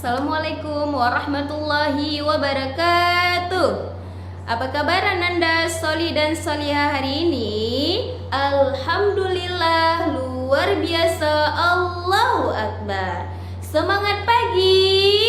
Assalamualaikum warahmatullahi wabarakatuh. Apa kabar Ananda Soli dan Solihah hari ini? Alhamdulillah, luar biasa, Allahu Akbar. Semangat pagi,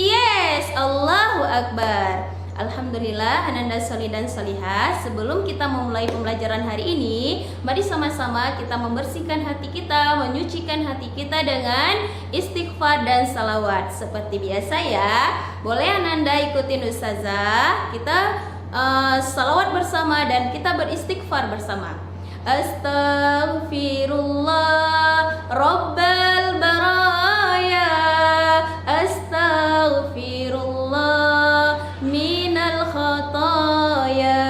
yes, Allahu Akbar. Alhamdulillah Ananda Soli dan Solihah, sebelum kita memulai pembelajaran hari ini, mari sama-sama kita membersihkan hati kita, menyucikan hati kita dengan istighfar dan salawat. Seperti biasa ya, boleh Ananda ikutin Ustazah. Kita salawat bersama dan kita beristighfar bersama. Astaghfirullah Rabbal baraya, astaghfirullah minal khataya,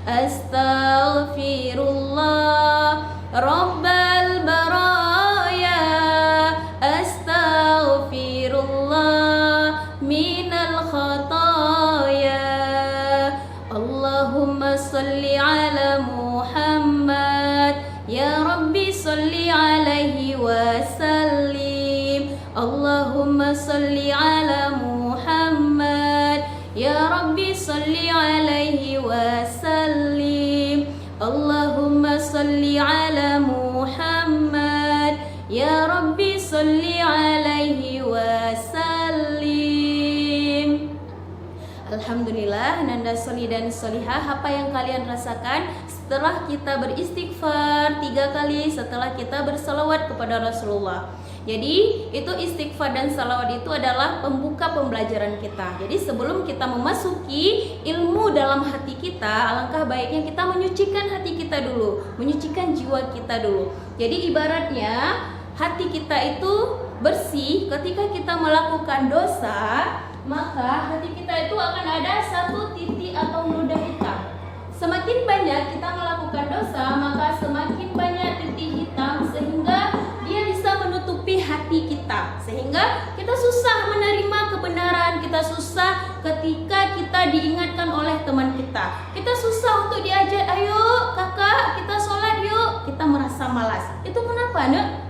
astaghfirullah Rabbal baraya, astaghfirullah minal khataya. Allahumma salli ala Muhammad, ya Rabbi salli alaihi wasallim. Allahumma salli ala Muhammad, ya Rabbi salli alaihi wasallim. Allahumma salli ala Muhammad, ya Rabbi salli alaihi wasallim. Alhamdulillah Ananda Soli dan Solihah, apa yang kalian rasakan setelah kita beristighfar 3 kali setelah kita bersalawat kepada Rasulullah? Jadi itu istighfar dan salawat itu adalah pembuka pembelajaran kita. Jadi sebelum kita memasuki ilmu dalam hati kita, alangkah baiknya kita menyucikan hati kita dulu, menyucikan jiwa kita dulu. Jadi ibaratnya hati kita itu bersih. Ketika kita melakukan dosa, maka hati kita itu akan ada satu titik atau noda hitam. Semakin banyak kita melakukan dosa, maka semakin banyak titik hitam, sehingga dia bisa menutupi hati kita, sehingga kita susah menerima kebenaran, kita susah ketika kita diingatkan oleh teman kita. Kita susah untuk diajak, ayo kakak kita sholat yuk, kita merasa malas. Itu kenapa, Nek?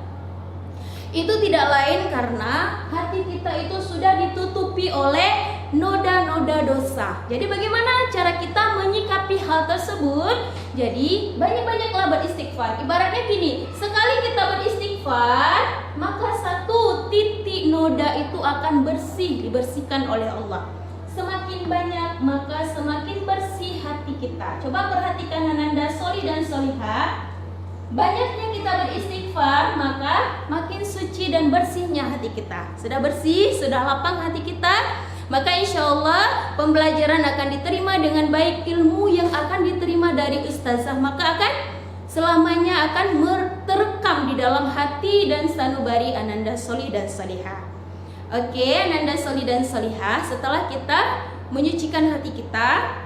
Itu tidak lain karena hati kita itu sudah ditutupi oleh noda-noda dosa. Jadi bagaimana cara kita menyikapi hal tersebut? Jadi banyak-banyaklah beristighfar. Ibaratnya gini, sekali kita beristighfar, maka satu titik noda itu akan bersih, dibersihkan oleh Allah. Semakin banyak, maka semakin bersih hati kita. Coba perhatikan Ananda Soli dan Solihah. Banyaknya kita beristighfar, maka makin suci dan bersihnya hati kita. Sudah bersih, sudah lapang hati kita, maka insya Allah pembelajaran akan diterima dengan baik. Ilmu yang akan diterima dari Ustazah maka akan selamanya akan terekam di dalam hati dan sanubari Ananda Soli dan Solihah. Oke, Ananda Soli dan Solihah, setelah kita menyucikan hati kita,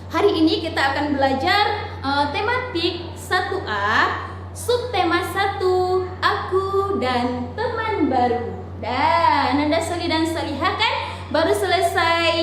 hari ini kita akan belajar tematik 1A, subtema 1, aku dan teman baru. Dan Ananda Soli dan Solihah kan baru selesai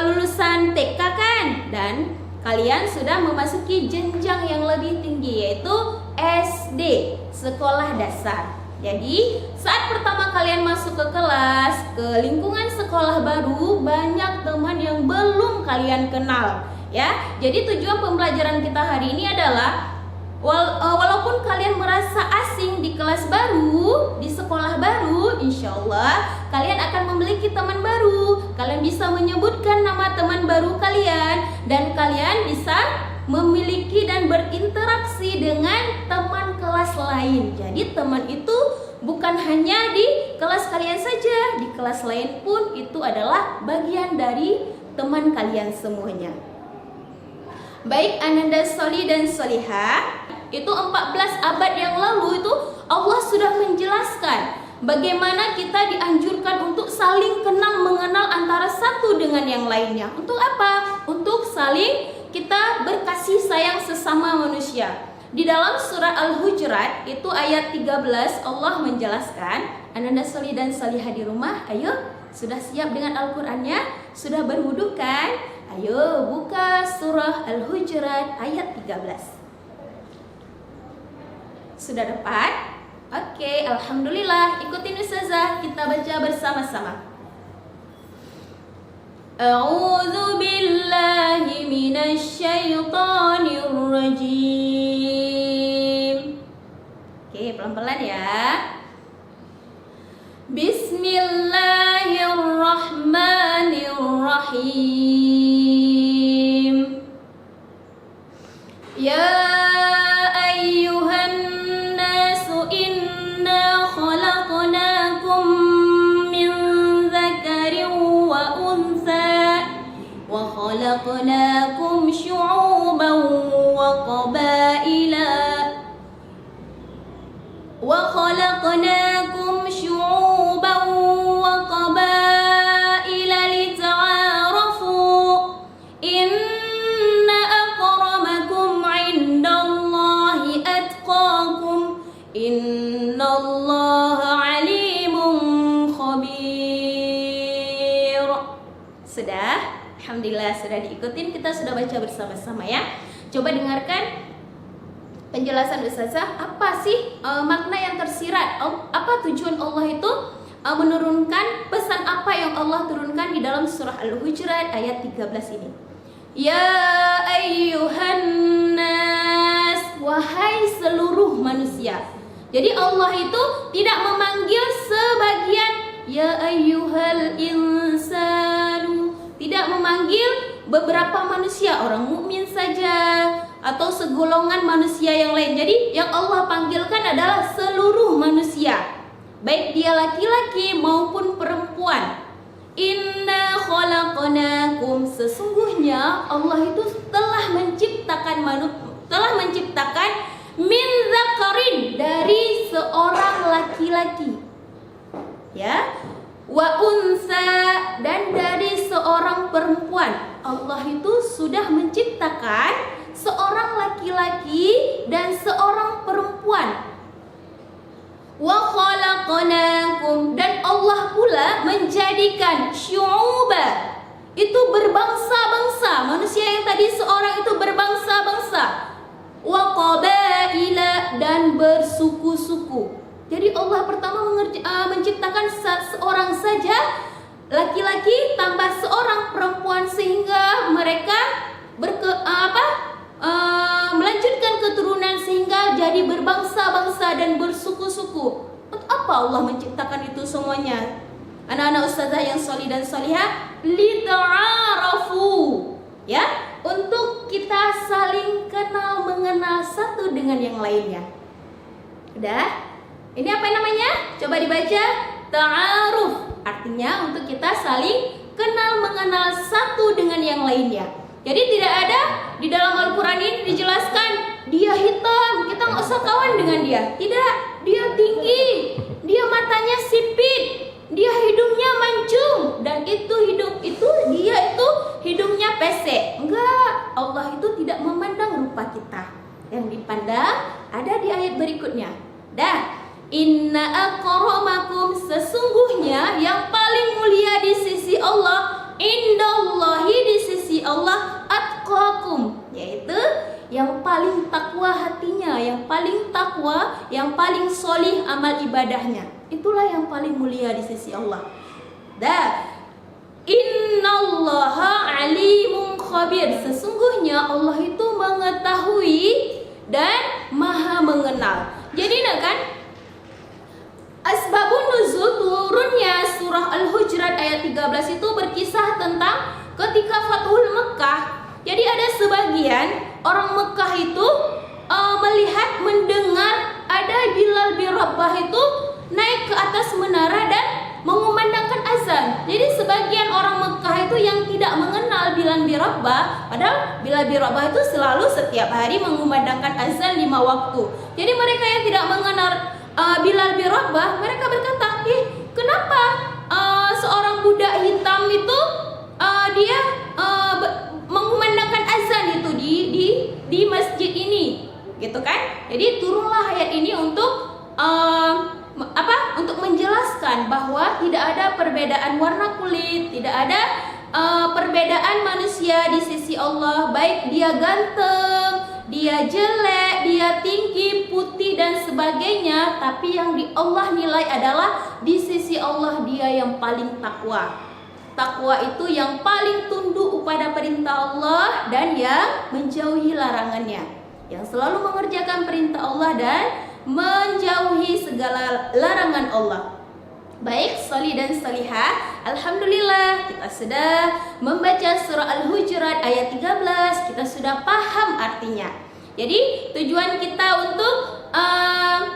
lulusan TK kan? Dan kalian sudah memasuki jenjang yang lebih tinggi, yaitu SD, sekolah dasar. Jadi saat pertama kalian masuk ke kelas, ke lingkungan sekolah baru, banyak teman yang belum kalian kenal ya. Jadi tujuan pembelajaran kita hari ini adalah walaupun kalian merasa asing di kelas baru, di sekolah baru, insya Allah kalian akan memiliki teman baru. Kalian bisa menyebutkan nama teman baru kalian, dan kalian bisa memiliki dan berinteraksi dengan teman kelas lain. Jadi teman itu bukan hanya di kelas kalian saja, di kelas lain pun itu adalah bagian dari teman kalian semuanya. Baik Ananda Soli dan Solihah, itu 14 abad yang lalu itu Allah sudah menjelaskan bagaimana kita dianjurkan untuk saling kenal mengenal antara satu dengan yang lainnya. Untuk apa? Untuk saling kita berkasih sayang sesama manusia. Di dalam surah Al-Hujurat itu ayat 13 Allah menjelaskan. Ananda Soli dan Solihah di rumah, ayo, sudah siap dengan Al-Qur'annya? Sudah berwudu kan? Ayo buka surah Al-Hujurat ayat 13. Sudah dapat? Oke, alhamdulillah. Ikutin Ustazah, kita baca bersama-sama. A'udzu billahi minasy syaithanir rajim. Oke, pelan-pelan ya. Bismillahirrahmanirrahim. Ya ayyuhan nasu inna khalaqnakum min dzakarin wa untha wa khalaqnakum syu'uban wa qabaila lita'arafu inna akramakum 'indallahi atqakum innallaha 'alimun khabir. Sudah? Alhamdulillah sudah diikutin, kita sudah baca bersama-sama ya. Coba dengarkan penjelasan Ustazah, apa sih makna yang tersirat? Apa tujuan Allah itu menurunkan pesan apa yang Allah turunkan di dalam surah Al-Hujurat ayat 13 ini? Ya ayyuhan nas, wahai seluruh manusia. Jadi Allah itu tidak memanggil sebagian ya ayyuhal insanu, tidak memanggil beberapa manusia, orang mukmin saja atau segolongan manusia yang lain. Jadi yang Allah panggilkan adalah seluruh manusia, baik dia laki-laki maupun perempuan. Inna khalaqnakum, sesungguhnya Allah itu telah menciptakan min zakarin, dari seorang laki-laki, ya, wa unsa, dan dari seorang perempuan. Allah itu sudah menciptakan seorang laki-laki dan seorang perempuan. Wa khalaqnakum, dan Allah pula menjadikan syu'uba, itu berbangsa-bangsa. Manusia yang tadi seorang itu berbangsa-bangsa. Wa qabaila, dan bersuku-suku. Jadi Allah pertama menciptakan seorang saja laki-laki tambah seorang perempuan, sehingga mereka melanjutkan keturunan sehingga jadi berbangsa-bangsa dan bersuku-suku. Untuk apa Allah menciptakan itu semuanya? Anak-anak Ustazah yang solih dan solihah, lita'arafu, ya, untuk kita saling kenal mengenal satu dengan yang lainnya. Udah? Ini apa namanya? Coba dibaca. Ta'aruf, artinya untuk kita saling kenal mengenal satu dengan yang lainnya. Jadi tidak ada di dalam Al-Quran ini dijelaskan dia hitam, kita nggak usah kawan dengan dia. Tidak, dia tinggi, dia matanya sipit, dia hidungnya mancung, dan dia itu hidungnya pesek. Enggak, Allah itu tidak memandang rupa kita. Yang dipandang ada di ayat berikutnya. Dah. Inna akramakum, sesungguhnya yang paling mulia di sisi Allah, indallahi, di sisi Allah, atqakum, yaitu yang paling takwa hatinya, yang paling takwa, yang paling solih amal ibadahnya. Itulah yang paling mulia di sisi Allah. Innallaha alimun khabir, sesungguhnya Allah itu mengetahui dan maha mengenal. Jadi kan asbabun nuzul turunnya surah Al-Hujurat ayat 13 itu berkisah tentang ketika Fathul Mekah. Jadi ada sebagian orang Mekah itu mendengar ada Bilal bin Rabah itu naik ke atas menara dan mengumandangkan azan. Jadi sebagian orang Mekah itu yang tidak mengenal Bilal bin Rabah, padahal Bilal bin Rabah itu selalu setiap hari mengumandangkan azan 5 waktu. Jadi mereka yang tidak mengenal Bilal bin Rabah, mereka berkata, kenapa seorang budak hitam itu dia mengumandangkan azan itu di masjid ini, gitu kan? Jadi turunlah ayat ini untuk untuk menjelaskan bahwa tidak ada perbedaan warna kulit, tidak ada perbedaan manusia di sisi Allah, baik dia ganteng, dia jelek, ada dia tinggi, putih dan sebagainya, tapi yang di Allah nilai adalah di sisi Allah dia yang paling takwa. Takwa itu yang paling tunduk kepada perintah Allah dan yang menjauhi larangannya, yang selalu mengerjakan perintah Allah dan menjauhi segala larangan Allah. Baik, sholih dan sholihah, alhamdulillah kita sudah membaca surah Al-Hujurat ayat 13. Kita sudah paham artinya. Jadi tujuan kita untuk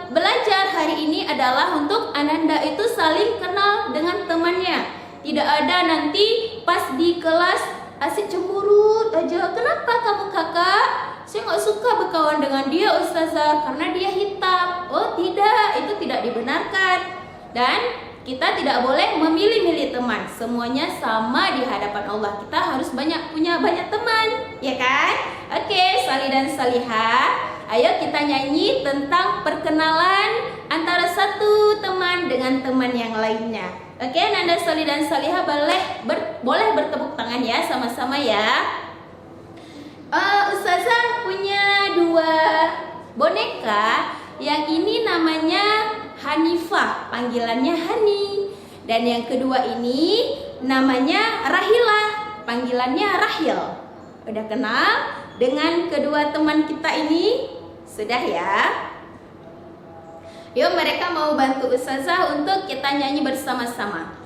belajar hari ini adalah untuk Ananda itu saling kenal dengan temannya. Tidak ada nanti pas di kelas asik cemburut aja. Kenapa kamu kakak? Saya nggak suka berkawan dengan dia ustazah karena dia hitam. Oh tidak, itu tidak dibenarkan. Dan kita tidak boleh memilih-milih teman. Semuanya sama di hadapan Allah. Kita harus punya banyak teman, ya kan? Oke, sholih dan sholihah. Ayo kita nyanyi tentang perkenalan antara satu teman dengan teman yang lainnya. Oke, Nanda sholih dan sholihah boleh bertepuk tangan ya sama-sama ya. Ustazah punya 2 boneka. Yang ini namanya Hanifah, panggilannya Hani. Dan yang kedua ini namanya Rahilah, panggilannya Rahil. Udah kenal dengan kedua teman kita ini? Sudah ya? Yuk mereka mau bantu ustazah untuk kita nyanyi bersama-sama.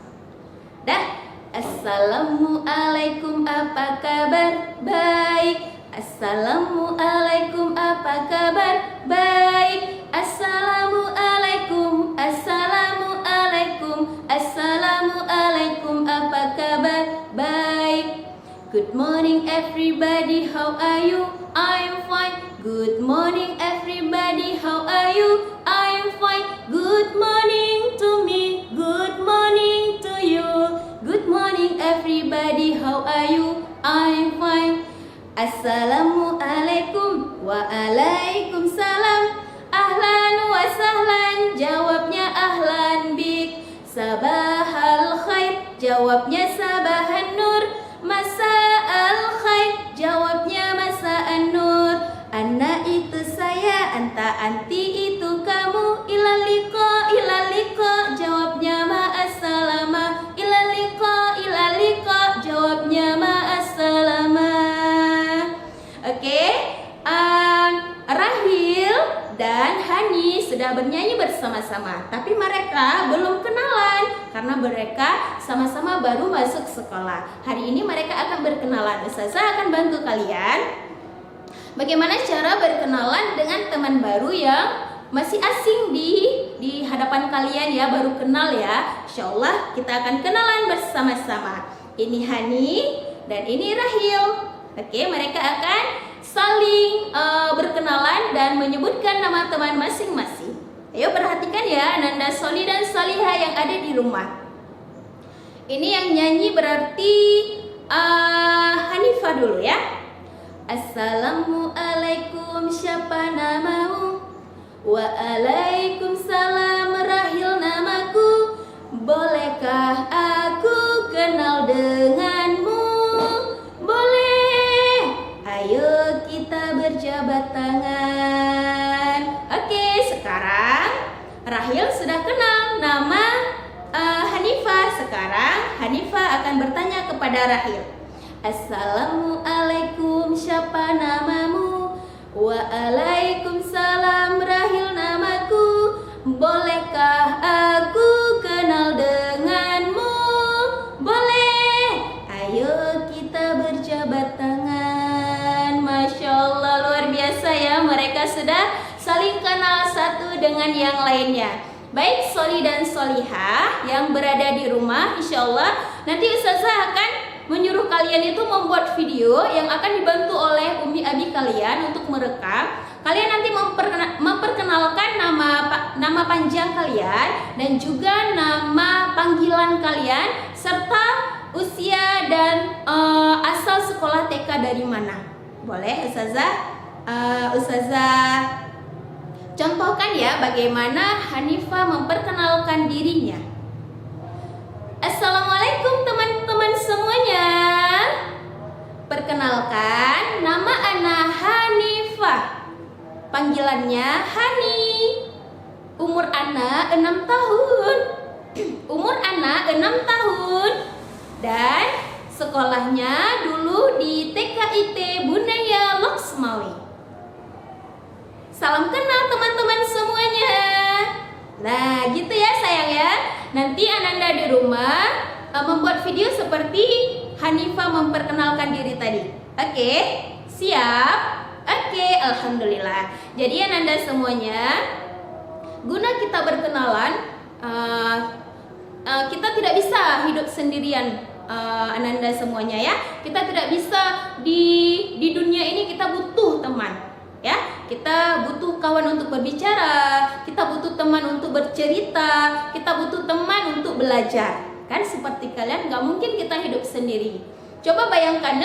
Dah. Assalamualaikum, apa kabar? Baik. Assalamualaikum, apa kabar? Baik. Assalamualaikum, assalamualaikum, assalamualaikum, apa kabar? Baik. Good morning everybody, how are you? I'm fine. Good morning everybody, how are you? I'm fine. Good morning to me, good morning to you. Good morning everybody, how are you? I'm fine. Assalamualaikum, waalaikumsalam. Ahlan wa sahlan, jawabnya ahlan bik. Sabahal khair, jawabnya sabahan nur. Masa'al khair, jawabnya masa'an nur. Ana itu saya, anta anti itu kamu. Ilaliko, jawabnya ma'assalama. Ilaliko, jawabnya ma'assalama. Oke, Rahil dan Hani sudah bernyanyi bersama-sama, tapi mereka belum kenalan karena mereka sama-sama baru masuk sekolah. Hari ini mereka akan berkenalan. Ustazah akan bantu kalian bagaimana cara berkenalan dengan teman baru yang masih asing di hadapan kalian ya, baru kenal ya. Insyaallah kita akan kenalan bersama-sama. Ini Hani dan ini Rahil. Oke, mereka akan saling berkenalan dan menyebutkan nama teman masing-masing. Ayo perhatikan ya, Nanda sholih dan sholihah yang ada di rumah. Ini yang nyanyi berarti Hanifah dulu ya. Assalamualaikum, siapa namamu? Waalaikumsalam, Rahil namaku. Bolehkah aku kenal denganmu? Boleh. Ayo kita berjabat tangan. Oke, sekarang Rahil sudah kenal nama Hanifah. Sekarang Hanifah akan bertanya kepada Rahil. Assalamualaikum, siapa namamu? Waalaikumsalam, Rahil namaku. Bolehkah aku kenal denganmu? Boleh. Ayo kita berjabat tangan. Masya Allah, luar biasa ya. Mereka sudah saling kenal satu dengan yang lainnya. Baik, sholih dan sholihah yang berada di rumah, insya Allah nanti Ustazah akan menyuruh kalian itu membuat video yang akan dibantu oleh umi abi kalian untuk merekam. Kalian nanti memperkenalkan nama panjang kalian dan juga nama panggilan kalian serta usia dan asal sekolah TK dari mana. Boleh Ustazah? Ustazah contohkan ya bagaimana Hanifah memperkenalkan dirinya. Assalamualaikum teman-teman semuanya. Perkenalkan, nama ana Hanifah. panggilannya Hani. Umur anak 6 tahun. Umur anak 6 tahun. Dan sekolahnya dulu di TKIT Bunaya Loksmawi. Salam kenal teman-teman semuanya. Nah gitu ya sayang ya. Nanti Ananda di rumah membuat video seperti Hanifah memperkenalkan diri tadi. Oke, siap? Oke, alhamdulillah. Jadi Ananda semuanya, guna kita berkenalan, kita tidak bisa hidup sendirian. Ananda semuanya ya, kita tidak bisa di dunia ini, kita butuh teman ya, kita butuh kawan untuk berbicara, kita butuh teman untuk bercerita, kita butuh teman untuk belajar. Kan seperti kalian, nggak mungkin kita hidup sendiri. Coba bayangkan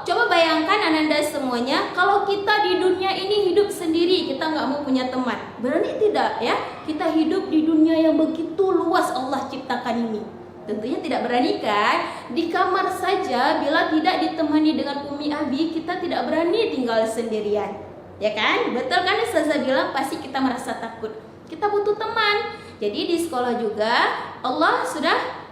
coba bayangkan Ananda semuanya, kalau kita di dunia ini hidup sendiri, kita nggak mau punya teman, berani tidak ya? Kita hidup di dunia yang begitu luas Allah ciptakan ini. Tentunya tidak berani kan? Di kamar saja bila tidak ditemani dengan Umi Abi, kita tidak berani tinggal sendirian. Ya kan? Betul kan Ustazah bilang, pasti kita merasa takut. Kita butuh teman. Jadi di sekolah juga Allah sudah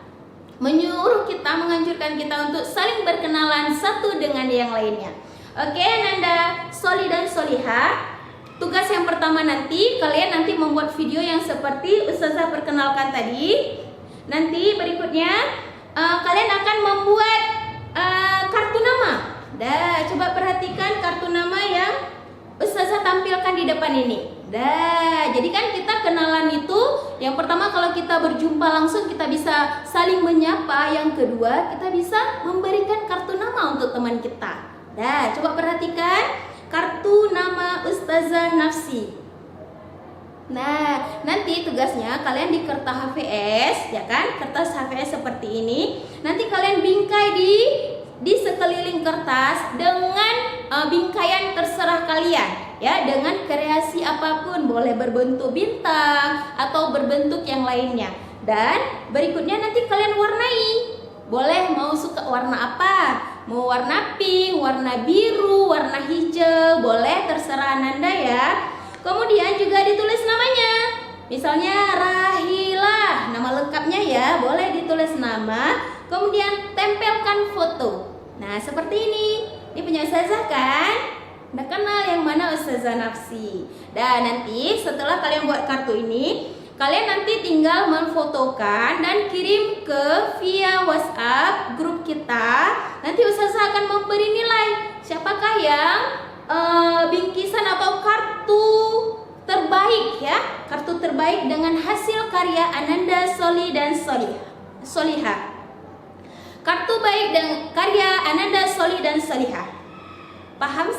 menyuruh kita, menganjurkan kita untuk saling berkenalan satu dengan yang lainnya. Oke, Ananda Soli dan Solihah, tugas yang pertama nanti kalian membuat video yang seperti Ustazah perkenalkan tadi. Nanti berikutnya kalian akan membuat kartu nama. Dah, coba perhatikan kartu nama yang Ustazah tampilkan di depan ini. Dah, jadi kan kita kenalan itu, yang pertama kalau kita berjumpa langsung kita bisa saling menyapa, yang kedua kita bisa memberikan kartu nama untuk teman kita. Dah, coba perhatikan kartu nama Ustazah Nafsi. Nah, nanti tugasnya kalian di kertas HVS, ya kan? Kertas HVS seperti ini. Nanti kalian bingkai di sekeliling kertas dengan bingkaian terserah kalian, ya, dengan kreasi apapun, boleh berbentuk bintang atau berbentuk yang lainnya. Dan berikutnya nanti kalian warnai. Boleh mau suka warna apa? Mau warna pink, warna biru, warna hijau, boleh terserah Ananda ya. Kemudian juga ditulis namanya. Misalnya Rahilah, nama lengkapnya ya, boleh ditulis nama. Kemudian tempelkan foto. Nah, seperti ini. Ini punya Ustazah kan? Udah kenal yang mana Ustazah Nafsi. Dan nanti setelah kalian buat kartu ini, kalian nanti tinggal memfotokan dan kirim ke via WhatsApp grup kita. Nanti Ustazah akan memberi nilai siapakah yang bingkisan atau kartu terbaik ya, kartu terbaik dengan hasil karya Ananda Soli dan Solihah. Kartu baik dan karya Ananda Soli dan Solihah. Paham?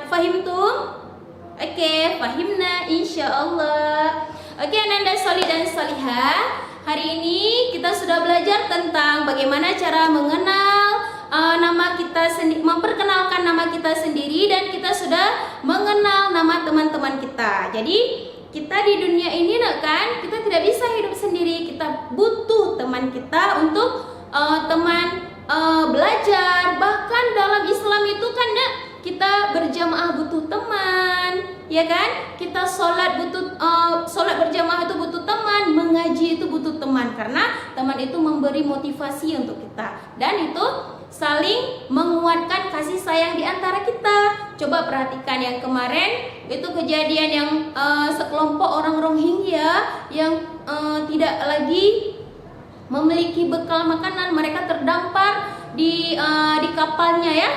Fahim tuh? Oke, fahimna insyaallah. Oke, Ananda Soli dan Solihah, hari ini kita sudah belajar tentang bagaimana cara mengenal nama kita sendiri, memperkenalkan nama kita sendiri, dan kita sudah mengenal nama teman-teman kita. Jadi kita di dunia ini kan, kita tidak bisa hidup sendiri, kita butuh teman kita untuk teman belajar. Bahkan dalam Islam itu kan kita berjamaah butuh teman, ya kan? Kita sholat berjamaah itu butuh teman, mengaji itu butuh teman, karena teman itu memberi motivasi untuk kita, dan itu saling menguatkan kasih sayang di antara kita. Coba perhatikan yang kemarin itu kejadian yang sekelompok orang Rohingya yang tidak lagi memiliki bekal makanan, mereka terdampar di kapalnya ya.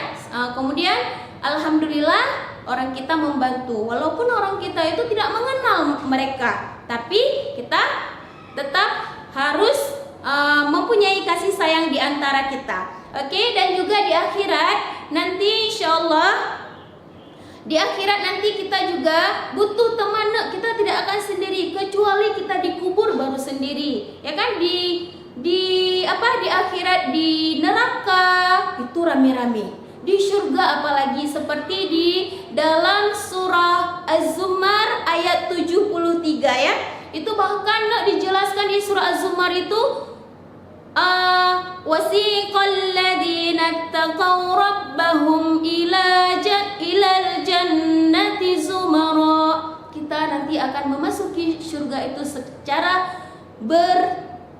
Kemudian alhamdulillah orang kita membantu, walaupun orang kita itu tidak mengenal mereka, tapi kita tetap harus mempunyai kasih sayang di antara kita. Oke, dan juga di akhirat nanti insyaallah, di akhirat nanti kita juga butuh teman. Kita tidak akan sendiri, kecuali kita dikubur baru sendiri, ya kan? Di akhirat, di neraka itu rame-rame, di surga apalagi, seperti di dalam surah Az-Zumar ayat 73 ya. Itu bahkan dijelaskan di surah Az-Zumar itu wasiqal ladzina taqaw rabbahum ilal jannati surga itu secara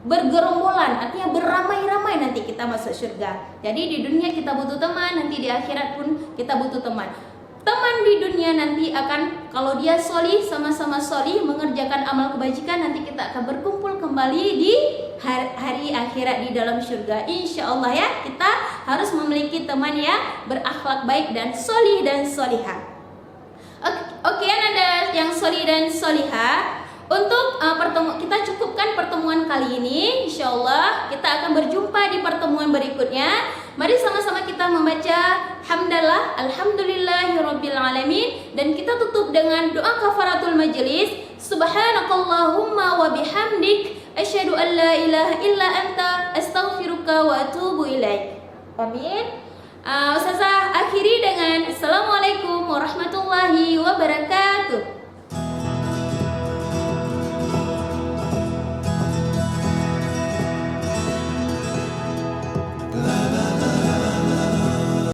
bergerombolan, artinya beramai-ramai nanti kita masuk surga. Jadi di dunia kita butuh teman, nanti di akhirat pun kita butuh teman. Teman di dunia nanti akan, kalau dia solih, sama-sama solih mengerjakan amal kebajikan, nanti kita akan berkumpul kembali di hari akhirat di dalam surga. Insya Allah ya, kita harus memiliki teman yang berakhlak baik dan solih dan solihah. Oke, Anda yang solih dan solihah, untuk kita cukupkan pertemuan kali ini. Insya Allah kita akan berjumpa di pertemuan berikutnya. Mari sama-sama kita membaca hamdalah, alhamdulillahirabbil alamin, dan kita tutup dengan doa kafaratul majelis. Subhanakallahumma wa bihamdik, asyhadu an la ilaha illa anta, astaghfiruka wa atubu ilaik. Amin. Ustazah akhiri dengan assalamualaikum warahmatullahi wabarakatuh.